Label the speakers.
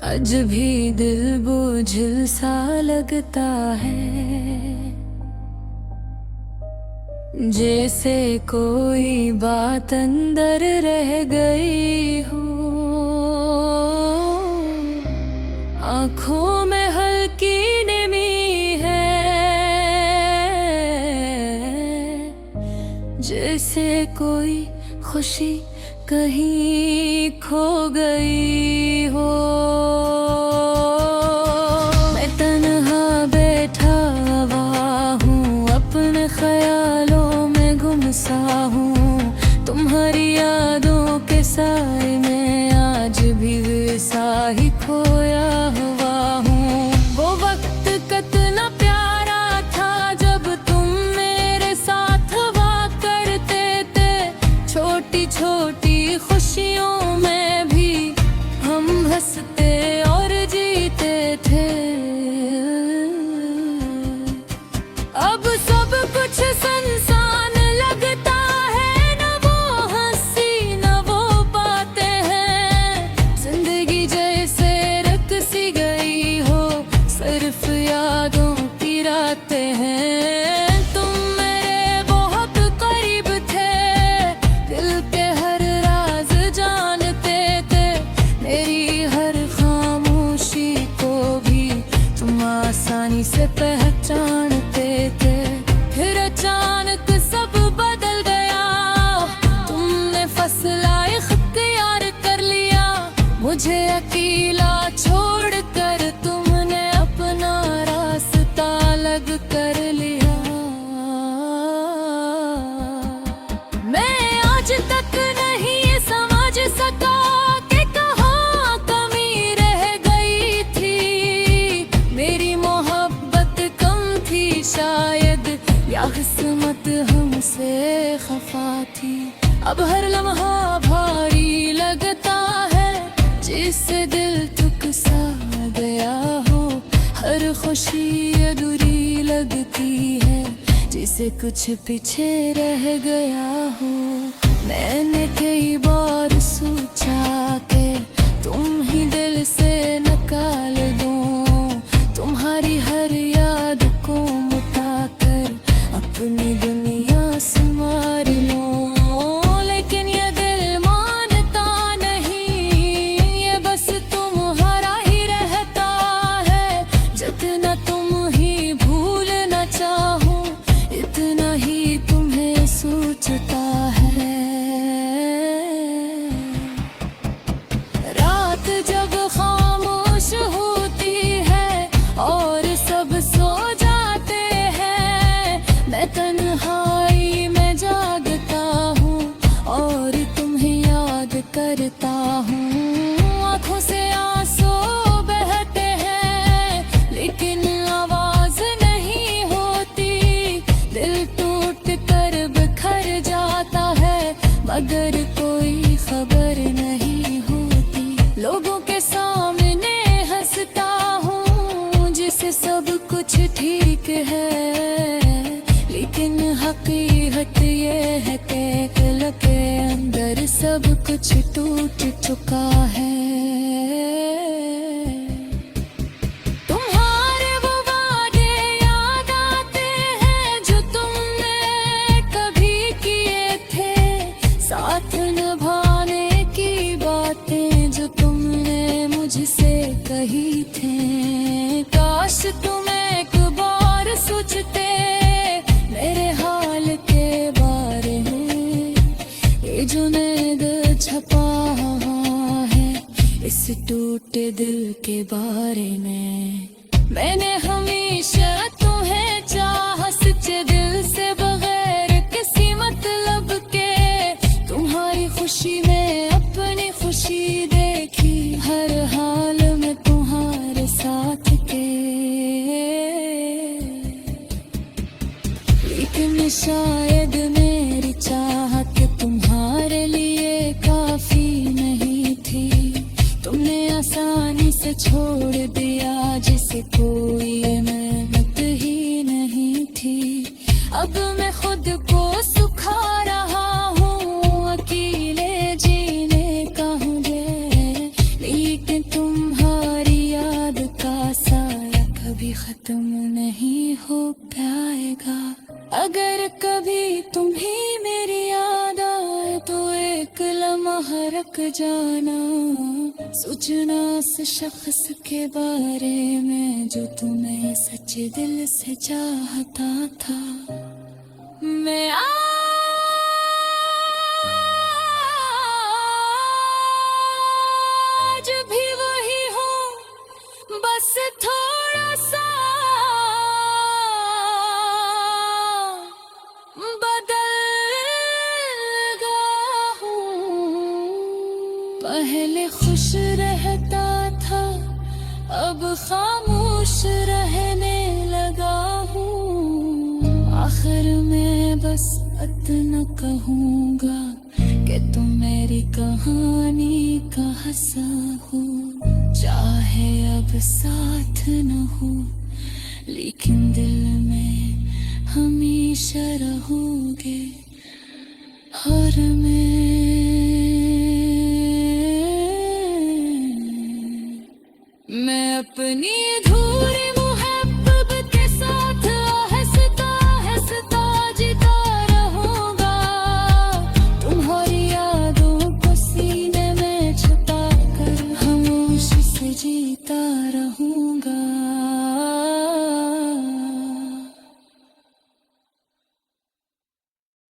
Speaker 1: आज भी दिल बोझिल सा लगता है, जैसे कोई बात अंदर रह गई हो। आँखों में हल्की नमी है, जैसे कोई खुशी कहीं खो गई हो। मैं तन्हा बैठा हुआ हूँ, अपने ख्यालों में गुम सा हूँ। तुम्हारी यादों के साए में आज भी वैसा ही खोया हुआ हूँ। वो वक्त कितना प्यारा था जब तुम मेरे साथ हुआ करते थे। छोटी छोटी खुशियों में भी हम हंसते और जीते थे। अब सब कुछ सुनसान लगता है, न वो हंसी न वो बातें हैं। जिंदगी जैसे रक सी गई हो, सिर्फ यादों की रातें हैं। तुम मेरे बहुत करीब थे, दिल के हर राज जानते थे। मेरी हर खामोशी को भी तुम आसानी से पहचानते थे। फिर अचानक सब बदल गया, तुमने फैसला इख्तियार कर लिया। मुझे अकेला छोड़कर तुमने अपना रास्ता अलग कर लिया। मैं आज तक नहीं समझ सका कि कहाँ कमी रह गई थी। मेरी मोहब्बत कम थी शायद, या किस्मत हमसे खफा थी। अब हर लम्हा भारी लगता है, जिससे दिल थक सा गया हो। हर खुशी अधूरी लगती है, जिसे कुछ पीछे रह गया हो। मैंने कई बार सोचा कि तुम ही दिल से निकाल दो। तुम्हारी हर याद को मिटाकर अपनी दुनिया से मार लो, लेकिन ये दिल मानता नहीं। ये बस तुम्हारा ही रहता है। जितना तुम ही भूलना चाहो, इतना ही तुम्हें सोचता है। रात जब खामोश होती है और सब सो जाते हैं, मैं तन्हाई में जागता हूँ और तुम्हें याद करता हूँ। आँखों से आंसू बहते हैं, लेकिन आवाज नहीं होती। दिल टूट कर बिखर जाता है, मगर कोई खबर नहीं होती। लोगों के सामने हंसता हूँ, जिसे सब कुछ ठीक है, लेकिन हकीकत ये है कि दिल के अंदर सब कुछ टूट चुका है। तुम्हारे वो वादे याद आते हैं जो तुमने कभी किए थे। साथ निभाने की बातें जो तुमने मुझसे कही थी। काश तुम एक बार सोचते मेरे हाल के बारे में। ये जो नैद छपा है इस टूटे दिल के बारे में। मैंने हमेशा तुम्हें चाहा सच्चे दिल से, बगैर किसी मतलब के। तुम्हारी खुशी में अपनी खुशी देखी, हर हाल में तुम्हारे साथ के। लेकिन शायद मेरी चाहत तुम्हारे लिए काफी नहीं थी। तुमने आसानी से छोड़ दिया, जिसे कोई मेहनत ही नहीं थी। अब मैं खुद को सुखा रहा हूँ, अकेले जीने का मुझे। लेकिन तुम्हारे हो पाएगा। अगर कभी तुम्हें मेरी याद आए तो एक लम्हा रख जाना, सोचना उस शख्स के बारे में जो तुम्हें सच्चे दिल से चाहता था। मैं आज भी वही हूँ, बस थोड़ा सा बदल गया हूँ। पहले खुश रहता था, अब खामोश रहने लगा हूँ। आखिर में बस इतना कहूँगा कि तुम मेरी कहानी का हिस्सा हो। चाहे अब साथ न हो, लेकिन दिल में हमेशा रहोगे। और मैं